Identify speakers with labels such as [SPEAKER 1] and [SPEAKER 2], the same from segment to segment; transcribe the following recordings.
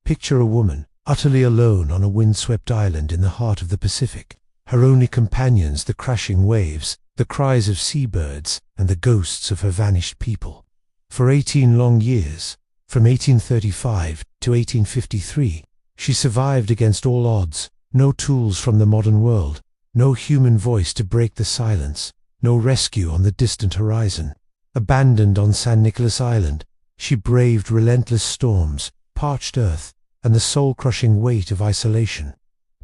[SPEAKER 1] Picture a woman, utterly alone on a windswept island in the heart of the Pacific. Her only companions the crashing waves, the cries of seabirds, and the ghosts of her vanished people. For 18 long years, from 1835 to 1853, she survived against all odds. No tools from the modern world, no human voice to break the silence, no rescue on the distant horizon. Abandoned on San Nicolas Island, she braved relentless storms, parched earth, and the soul-crushing weight of isolation,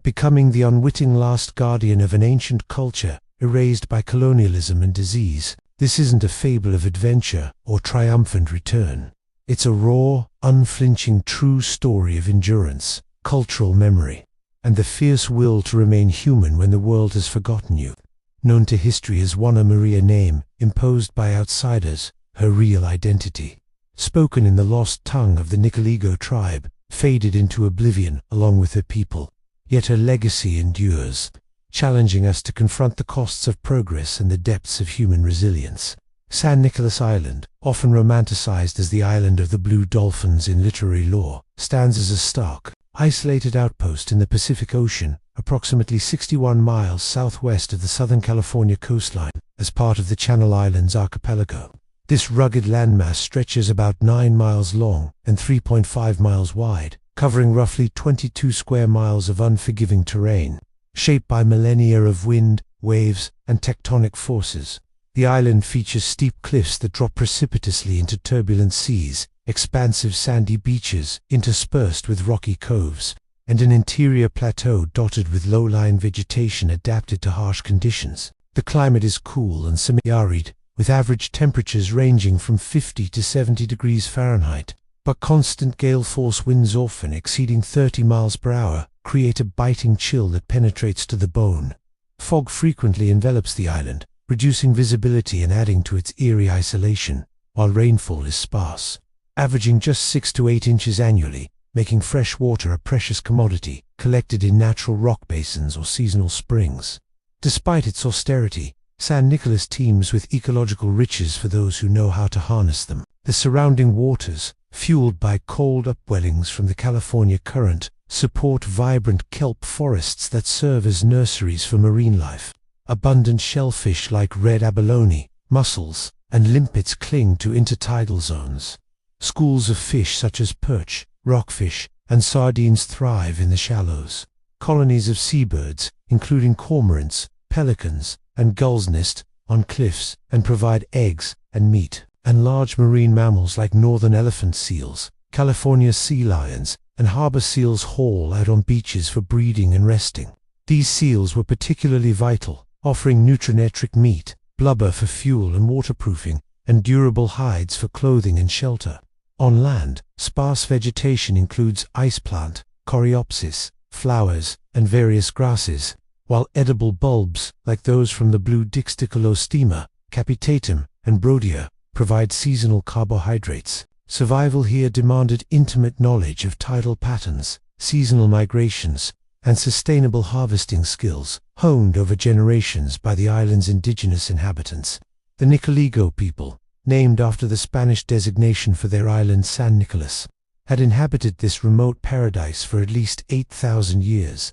[SPEAKER 1] becoming the unwitting last guardian of an ancient culture erased by colonialism and disease. This isn't a fable of adventure or triumphant return. It's a raw, unflinching, true story of endurance, cultural memory, and the fierce will to remain human when the world has forgotten you. Known to history as Juana Maria, name imposed by outsiders, her real identity, spoken in the lost tongue of the Nicoligo tribe, faded into oblivion along with her people. Yet her legacy endures, challenging us to confront the costs of progress and the depths of human resilience. San Nicolas Island, often romanticized as the island of the blue dolphins in literary lore, stands as a stark, isolated outpost in the Pacific Ocean, approximately 61 miles southwest of the Southern California coastline, as part of the Channel Islands archipelago. This rugged landmass stretches about 9 miles long and 3.5 miles wide, covering roughly 22 square miles of unforgiving terrain, shaped by millennia of wind, waves, and tectonic forces. The island features steep cliffs that drop precipitously into turbulent seas, expansive sandy beaches interspersed with rocky coves, and an interior plateau dotted with low-lying vegetation adapted to harsh conditions. The climate is cool and semi-arid, with average temperatures ranging from 50 to 70 degrees Fahrenheit, but constant gale-force winds, often exceeding 30 miles per hour, create a biting chill that penetrates to the bone. Fog frequently envelops the island, reducing visibility and adding to its eerie isolation, while rainfall is sparse, averaging just 6 to 8 inches annually, making fresh water a precious commodity collected in natural rock basins or seasonal springs. Despite its austerity, San Nicolas teems with ecological riches for those who know how to harness them. The surrounding waters, fueled by cold upwellings from the California current, support vibrant kelp forests that serve as nurseries for marine life. Abundant shellfish like red abalone, mussels, and limpets cling to intertidal zones. Schools of fish such as perch, rockfish, and sardines thrive in the shallows. Colonies of seabirds, including cormorants, pelicans, and gulls, nest on cliffs and provide eggs and meat. And large marine mammals like northern elephant seals, California sea lions, and harbor seals haul out on beaches for breeding and resting. These seals were particularly vital, offering nutrient-rich meat, blubber for fuel and waterproofing, and durable hides for clothing and shelter. On land, sparse vegetation includes ice plant, coreopsis, flowers, and various grasses, while edible bulbs, like those from the blue Dixticolostema, capitatum, and brodia, provide seasonal carbohydrates. Survival here demanded intimate knowledge of tidal patterns, seasonal migrations, and sustainable harvesting skills, honed over generations by the island's indigenous inhabitants. The Nicoligo people, named after the Spanish designation for their island San Nicolas, had inhabited this remote paradise for at least 8,000 years,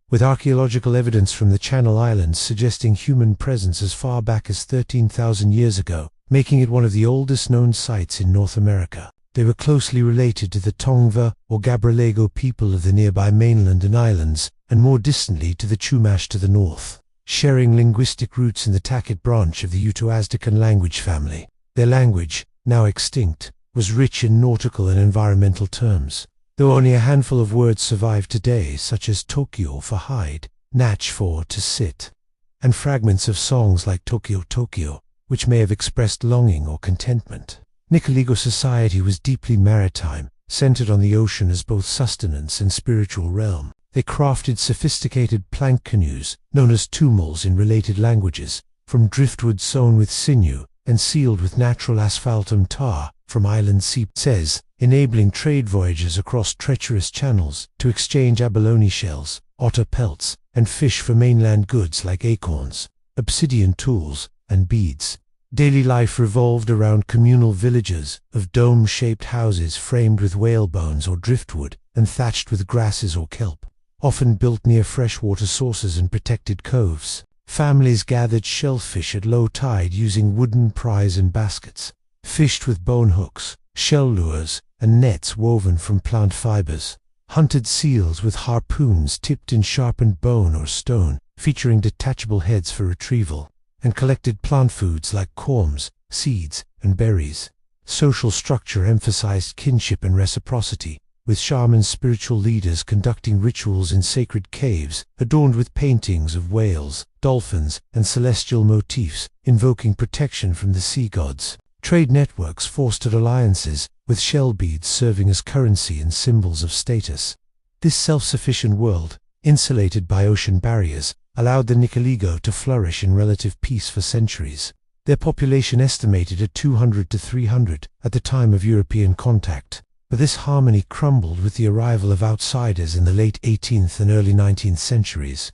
[SPEAKER 1] with archaeological evidence from the Channel Islands suggesting human presence as far back as 13,000 years ago, making it one of the oldest known sites in North America. They were closely related to the Tongva or Gabrielago people of the nearby mainland and islands, and more distantly to the Chumash to the north, sharing linguistic roots in the Takat branch of the Uto-Aztecan language family. Their language, now extinct, was rich in nautical and environmental terms, though only a handful of words survive today, such as Tokyo for hide, Nach for to sit, and fragments of songs like Tokyo Tokyo, which may have expressed longing or contentment. Nicoligo society was deeply maritime, centered on the ocean as both sustenance and spiritual realm. They crafted sophisticated plank canoes, known as tumals in related languages, from driftwood sewn with sinew and sealed with natural asphaltum tar from island sea says, enabling trade voyages across treacherous channels to exchange abalone shells, otter pelts, and fish for mainland goods like acorns, obsidian tools, and beads. Daily life revolved around communal villages of dome-shaped houses framed with whale bones or driftwood, and thatched with grasses or kelp, often built near freshwater sources and protected coves. Families gathered shellfish at low tide using wooden pries and baskets, fished with bone hooks, shell lures, and nets woven from plant fibers, hunted seals with harpoons tipped in sharpened bone or stone, featuring detachable heads for retrieval, and collected plant foods like corms, seeds, and berries. Social structure emphasized kinship and reciprocity, with shaman spiritual leaders conducting rituals in sacred caves adorned with paintings of whales, dolphins, and celestial motifs, invoking protection from the sea gods. Trade networks fostered alliances, with shell beads serving as currency and symbols of status. This self-sufficient world, insulated by ocean barriers, allowed the Nikoligo to flourish in relative peace for centuries. Their population estimated at 200 to 300 at the time of European contact. But this harmony crumbled with the arrival of outsiders in the late 18th and early 19th centuries.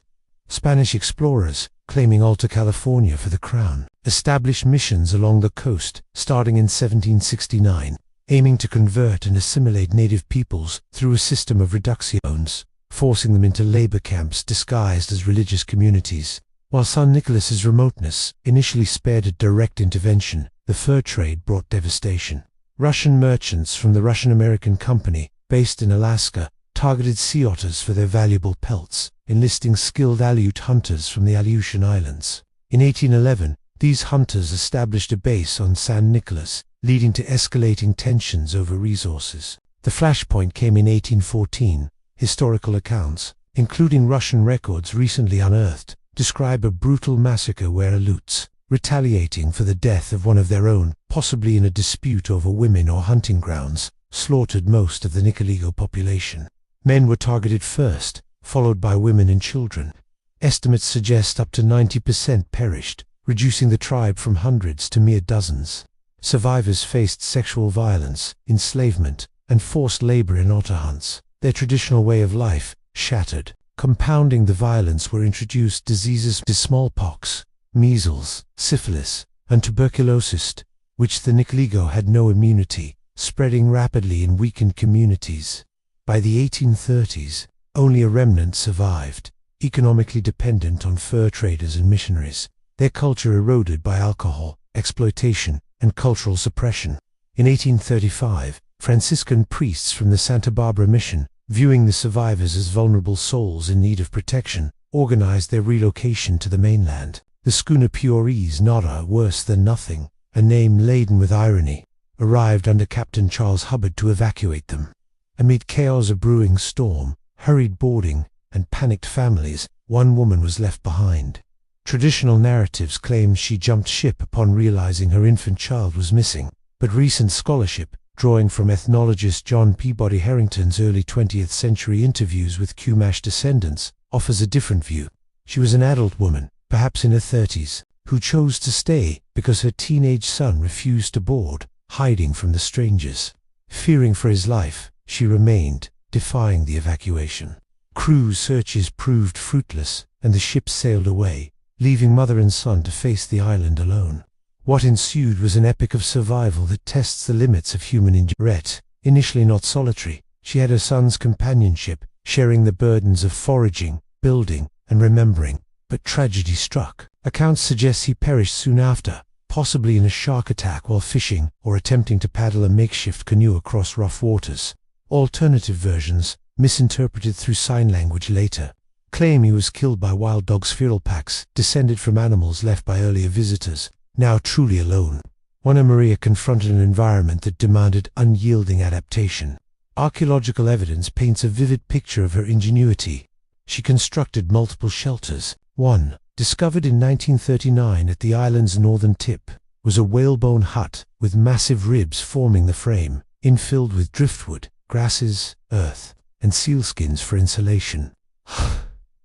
[SPEAKER 1] Spanish explorers, claiming Alta California for the crown, established missions along the coast, starting in 1769, aiming to convert and assimilate native peoples through a system of reducciones, forcing them into labor camps disguised as religious communities. While San Nicolas's remoteness initially spared a direct intervention, the fur trade brought devastation. Russian merchants from the Russian-American Company, based in Alaska, targeted sea otters for their valuable pelts, enlisting skilled Aleut hunters from the Aleutian Islands. In 1811, these hunters established a base on San Nicolas, leading to escalating tensions over resources. The flashpoint came in 1814. Historical accounts, including Russian records recently unearthed, describe a brutal massacre where Aleuts, retaliating for the death of one of their own, possibly in a dispute over women or hunting grounds, slaughtered most of the Nikoligo population. Men were targeted first, followed by women and children. Estimates suggest up to 90% perished, reducing the tribe from hundreds to mere dozens. Survivors faced sexual violence, enslavement, and forced labor in otter hunts. Their traditional way of life shattered. Compounding the violence were introduced diseases such as smallpox, measles, syphilis, and tuberculosis, which the Nikoligo had no immunity, spreading rapidly in weakened communities. By the 1830s, only a remnant survived, economically dependent on fur traders and missionaries, their culture eroded by alcohol, exploitation, and cultural suppression. In 1835, Franciscan priests from the Santa Barbara Mission, viewing the survivors as vulnerable souls in need of protection, organized their relocation to the mainland. The schooner Piories Nada, worse than nothing, a name laden with irony, arrived under Captain Charles Hubbard to evacuate them. Amid chaos of brewing storm, hurried boarding, and panicked families, one woman was left behind. Traditional narratives claim she jumped ship upon realizing her infant child was missing, but recent scholarship, drawing from ethnologist John Peabody Harrington's early 20th century interviews with Chumash descendants, offers a different view. She was an adult woman, perhaps in her 30s, who chose to stay because her teenage son refused to board, hiding from the strangers. Fearing for his life, she remained, defying the evacuation. Crew searches proved fruitless, and the ship sailed away, leaving mother and son to face the island alone. What ensued was an epic of survival that tests the limits of human endurance. Initially not solitary, she had her son's companionship, sharing the burdens of foraging, building, and remembering. But tragedy struck. Accounts suggest he perished soon after, possibly in a shark attack while fishing or attempting to paddle a makeshift canoe across rough waters. Alternative versions, misinterpreted through sign language later, claim he was killed by wild dogs. Feral packs, descended from animals left by earlier visitors, now truly alone. Juana Maria confronted an environment that demanded unyielding adaptation. Archaeological evidence paints a vivid picture of her ingenuity. She constructed multiple shelters. One, discovered in 1939 at the island's northern tip, was a whalebone hut with massive ribs forming the frame, infilled with driftwood, grasses, earth, and sealskins for insulation.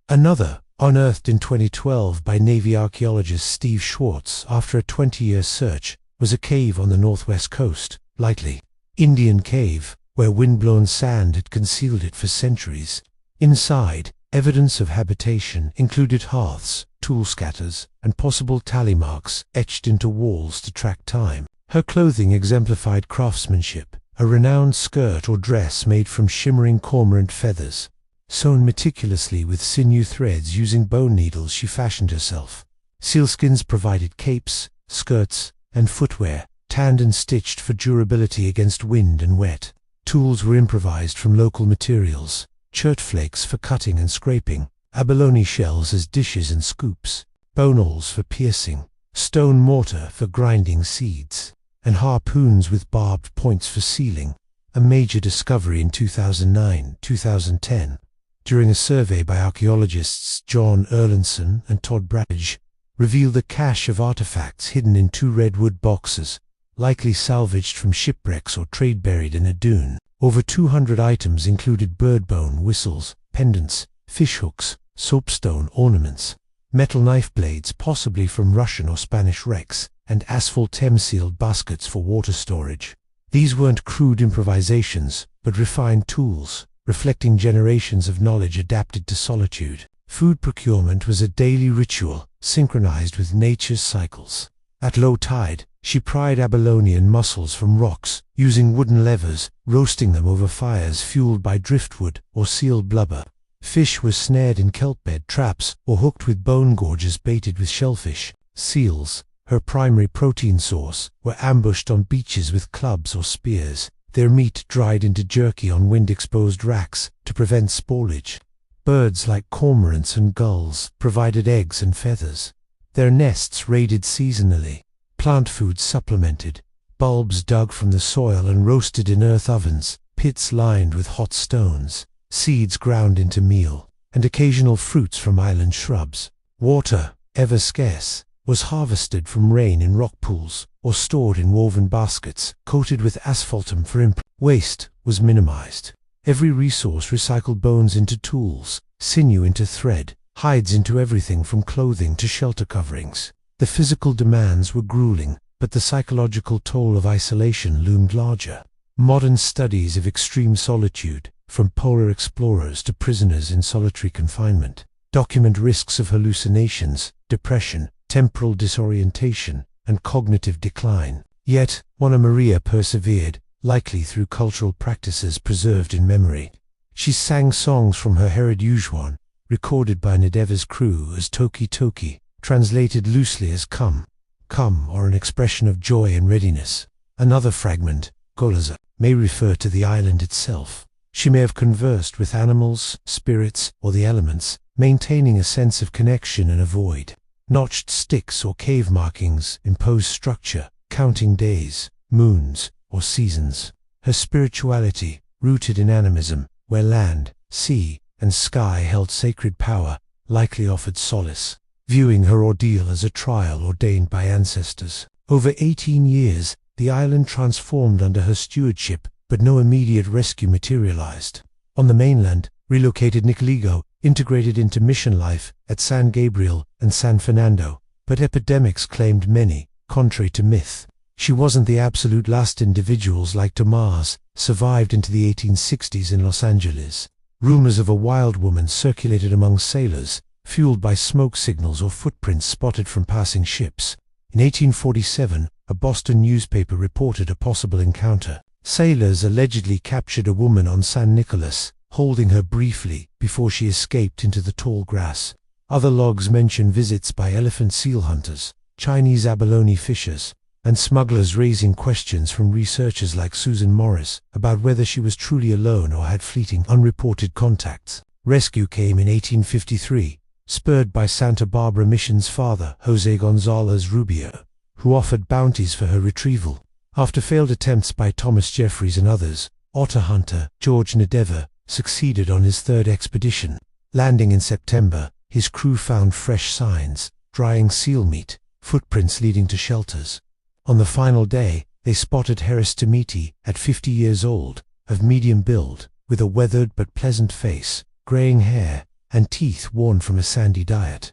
[SPEAKER 1] Another, unearthed in 2012 by Navy archaeologist Steve Schwartz after a 20-year search, was a cave on the northwest coast, likely Indian cave, where windblown sand had concealed it for centuries. Inside, evidence of habitation included hearths, tool scatters, and possible tally marks etched into walls to track time. Her clothing exemplified craftsmanship, a renowned skirt or dress made from shimmering cormorant feathers. Sewn meticulously with sinew threads using bone needles, she fashioned herself. Sealskins provided capes, skirts, and footwear, tanned and stitched for durability against wind and wet. Tools were improvised from local materials: chert flakes for cutting and scraping, abalone shells as dishes and scoops, bone awls for piercing, stone mortar for grinding seeds, and harpoons with barbed points for sealing, a major discovery in 2009-2010. During a survey by archaeologists John Erlandson and Todd Brattage, revealed a cache of artifacts hidden in 2 redwood boxes, likely salvaged from shipwrecks or trade buried in a dune. Over 200 items included birdbone, whistles, pendants, fishhooks, soapstone ornaments, metal knife blades possibly from Russian or Spanish wrecks, and asphalt sealed baskets for water storage. These weren't crude improvisations, but refined tools, reflecting generations of knowledge adapted to solitude. Food procurement was a daily ritual, synchronized with nature's cycles. At low tide, she pried abalone and mussels from rocks, using wooden levers, roasting them over fires fueled by driftwood or seal blubber. Fish were snared in kelpbed traps or hooked with bone gorges baited with shellfish. Seals, her primary protein source, were ambushed on beaches with clubs or spears, their meat dried into jerky on wind-exposed racks to prevent spoilage. Birds like cormorants and gulls provided eggs and feathers. Their nests raided seasonally. Plant foods supplemented, bulbs dug from the soil and roasted in earth ovens, pits lined with hot stones, seeds ground into meal, and occasional fruits from island shrubs. Water, ever scarce, was harvested from rain in rock pools or stored in woven baskets coated with asphaltum for waste was minimized. Every resource recycled bones into tools, sinew into thread, hides into everything from clothing to shelter coverings. The physical demands were grueling, but the psychological toll of isolation loomed larger. Modern studies of extreme solitude, from polar explorers to prisoners in solitary confinement, document risks of hallucinations, depression, temporal disorientation, and cognitive decline. Yet, Juana Maria persevered, likely through cultural practices preserved in memory. She sang songs from her Herod Yujuan, recorded by Nadeva's crew as Toki Toki, translated loosely as come, come, or an expression of joy and readiness. Another fragment, Golaza, may refer to the island itself. She may have conversed with animals, spirits, or the elements, maintaining a sense of connection and a void. Notched sticks or cave markings impose structure, counting days, moons, or seasons. Her spirituality, rooted in animism, where land, sea, and sky held sacred power, likely offered solace, viewing her ordeal as a trial ordained by ancestors. Over 18 years, the island transformed under her stewardship, but no immediate rescue materialized. On the mainland, relocated Nicoligo integrated into mission life at San Gabriel and San Fernando, but epidemics claimed many, contrary to myth. She wasn't the absolute last. Individuals like Tomas survived into the 1860s in Los Angeles. Rumors of a wild woman circulated among sailors, fueled by smoke signals or footprints spotted from passing ships. In 1847, a Boston newspaper reported a possible encounter. Sailors allegedly captured a woman on San Nicolas, holding her briefly before she escaped into the tall grass. Other logs mention visits by elephant seal hunters, Chinese abalone fishers, and smugglers, raising questions from researchers like Susan Morris about whether she was truly alone or had fleeting, unreported contacts. Rescue came in 1853, spurred by Santa Barbara Mission's father, José González Rubio, who offered bounties for her retrieval. After failed attempts by Thomas Jeffries and others, otter hunter George Nadeva succeeded on his third expedition. Landing in September, his crew found fresh signs, drying seal meat, footprints leading to shelters. On the final day, they spotted Harris Timiti, at 50 years old, of medium build, with a weathered but pleasant face, graying hair, and teeth worn from a sandy diet.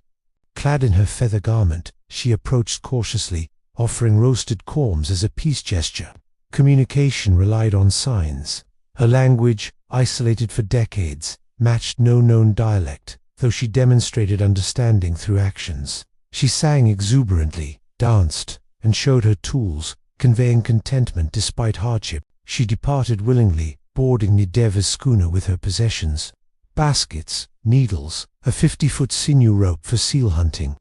[SPEAKER 1] Clad in her feather garment, she approached cautiously, offering roasted corms as a peace gesture. Communication relied on signs. Her language, isolated for decades, matched no known dialect, though she demonstrated understanding through actions. She sang exuberantly, danced, and showed her tools, conveying contentment despite hardship. she departed willingly, boarding Nideva's schooner with her possessions: baskets, needles, a 50-foot sinew rope for seal hunting.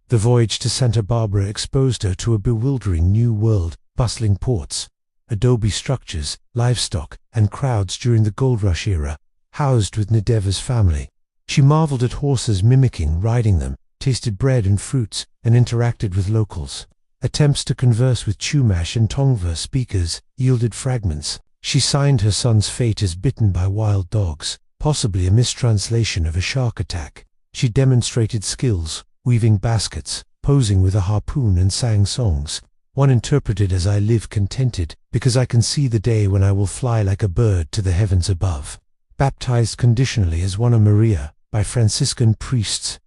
[SPEAKER 1] The voyage to Santa Barbara exposed her to a bewildering new world: bustling ports, adobe structures, livestock, and crowds during the gold rush era. Housed with Nideva's family, she marveled at horses mimicking riding them, tasted bread and fruits, and interacted with locals. Attempts to converse with Chumash and Tongva speakers yielded fragments. She signed her son's fate as bitten by wild dogs, possibly a mistranslation of a shark attack. She demonstrated skills, weaving baskets, posing with a harpoon, and sang songs. One interpreted as "I live contented, because I can see the day when I will fly like a bird to the heavens above." Baptized conditionally as Juana Maria by Franciscan priests,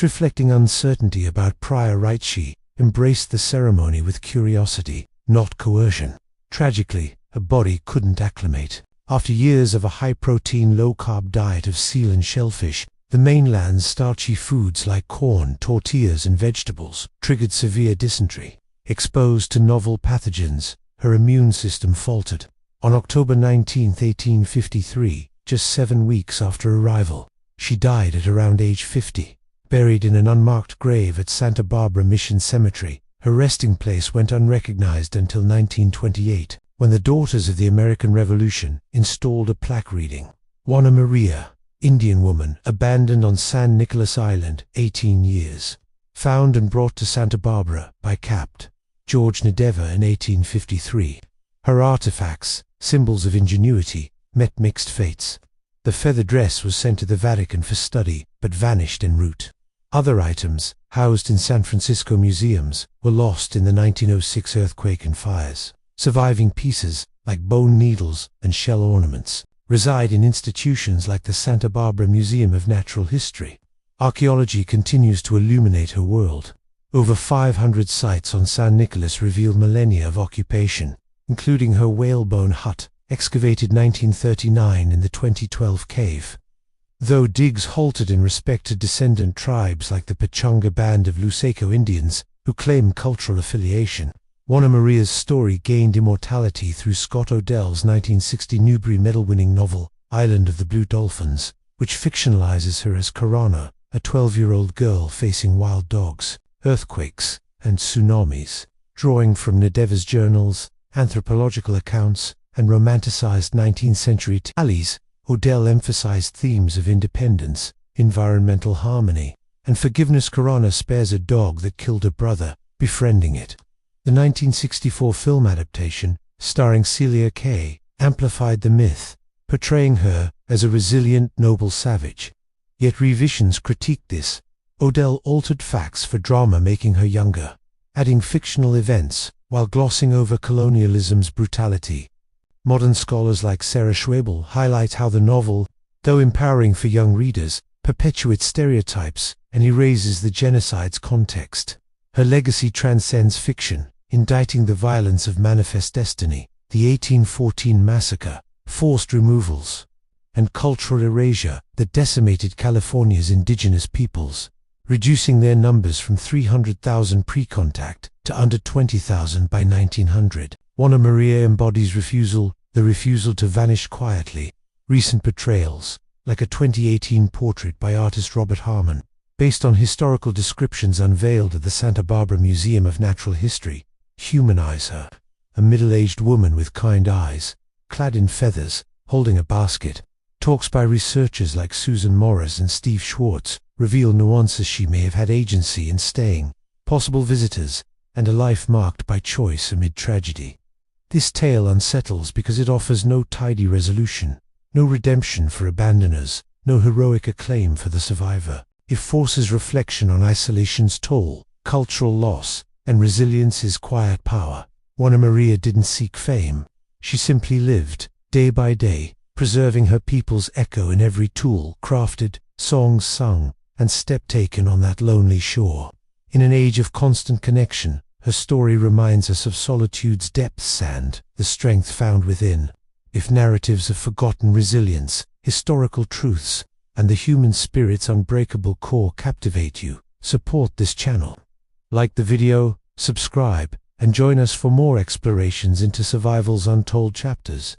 [SPEAKER 1] reflecting uncertainty about prior rites, she embraced the ceremony with curiosity, not coercion. Tragically, her body couldn't acclimate. After years of a high-protein, low-carb diet of seal and shellfish, the mainland's starchy foods like corn, tortillas, and vegetables triggered severe dysentery. Exposed to novel pathogens, her immune system faltered. On October 19, 1853, just 7 weeks after arrival, she died at around age 50. Buried in an unmarked grave at Santa Barbara Mission Cemetery, her resting place went unrecognized until 1928, when the Daughters of the American Revolution installed a plaque reading: Juana Maria, Indian woman, abandoned on San Nicolas Island, 18 years. Found and brought to Santa Barbara by Capt. George Nideva in 1853. Her artifacts, symbols of ingenuity, met mixed fates. The feather dress was sent to the Vatican for study, but vanished en route. Other items, housed in San Francisco museums, were lost in the 1906 earthquake and fires. Surviving pieces, like bone needles and shell ornaments, reside in institutions like the Santa Barbara Museum of Natural History. Archaeology continues to illuminate her world. Over 500 sites on San Nicolas reveal millennia of occupation, including her whalebone hut, excavated 1939 in the 2012 cave. Though digs halted in respect to descendant tribes like the Pechanga Band of Lusaco Indians, who claim cultural affiliation, Juana Maria's story gained immortality through Scott Odell's 1960 Newbery Medal-winning novel, Island of the Blue Dolphins, which fictionalizes her as Karana, a 12-year-old girl facing wild dogs, earthquakes, and tsunamis. Drawing from Nideva's journals, anthropological accounts, and romanticized 19th-century tallies, Odell emphasized themes of independence, environmental harmony, and forgiveness. Karana spares a dog that killed her brother, befriending it. The 1964 film adaptation, starring Celia Kay, amplified the myth, portraying her as a resilient, noble savage. Yet revisions critiqued this. Odell altered facts for drama, making her younger, adding fictional events, while glossing over colonialism's brutality. Modern scholars like Sarah Schwebel highlight how the novel, though empowering for young readers, perpetuates stereotypes and erases the genocide's context. Her legacy transcends fiction, indicting the violence of manifest destiny, the 1814 massacre, forced removals, and cultural erasure that decimated California's indigenous peoples, reducing their numbers from 300,000 pre-contact to under 20,000 by 1900. Juana Maria embodies refusal, the refusal to vanish quietly. Recent portrayals, like a 2018 portrait by artist Robert Harmon, based on historical descriptions unveiled at the Santa Barbara Museum of Natural History, humanize her. A middle-aged woman with kind eyes, clad in feathers, holding a basket. Talks by researchers like Susan Morris and Steve Schwartz reveal nuances she may have had agency in staying, possible visitors, and a life marked by choice amid tragedy. This tale unsettles because it offers no tidy resolution, no redemption for abandoners, no heroic acclaim for the survivor. It forces reflection on isolation's toll, cultural loss, and resilience's quiet power. Juana Maria didn't seek fame. She simply lived, day by day, preserving her people's echo in every tool crafted, songs sung, and step taken on that lonely shore. In an age of constant connection, her story reminds us of solitude's depths and the strength found within. If narratives of forgotten resilience, historical truths, and the human spirit's unbreakable core captivate you, support this channel. Like the video, subscribe, and join us for more explorations into survival's untold chapters.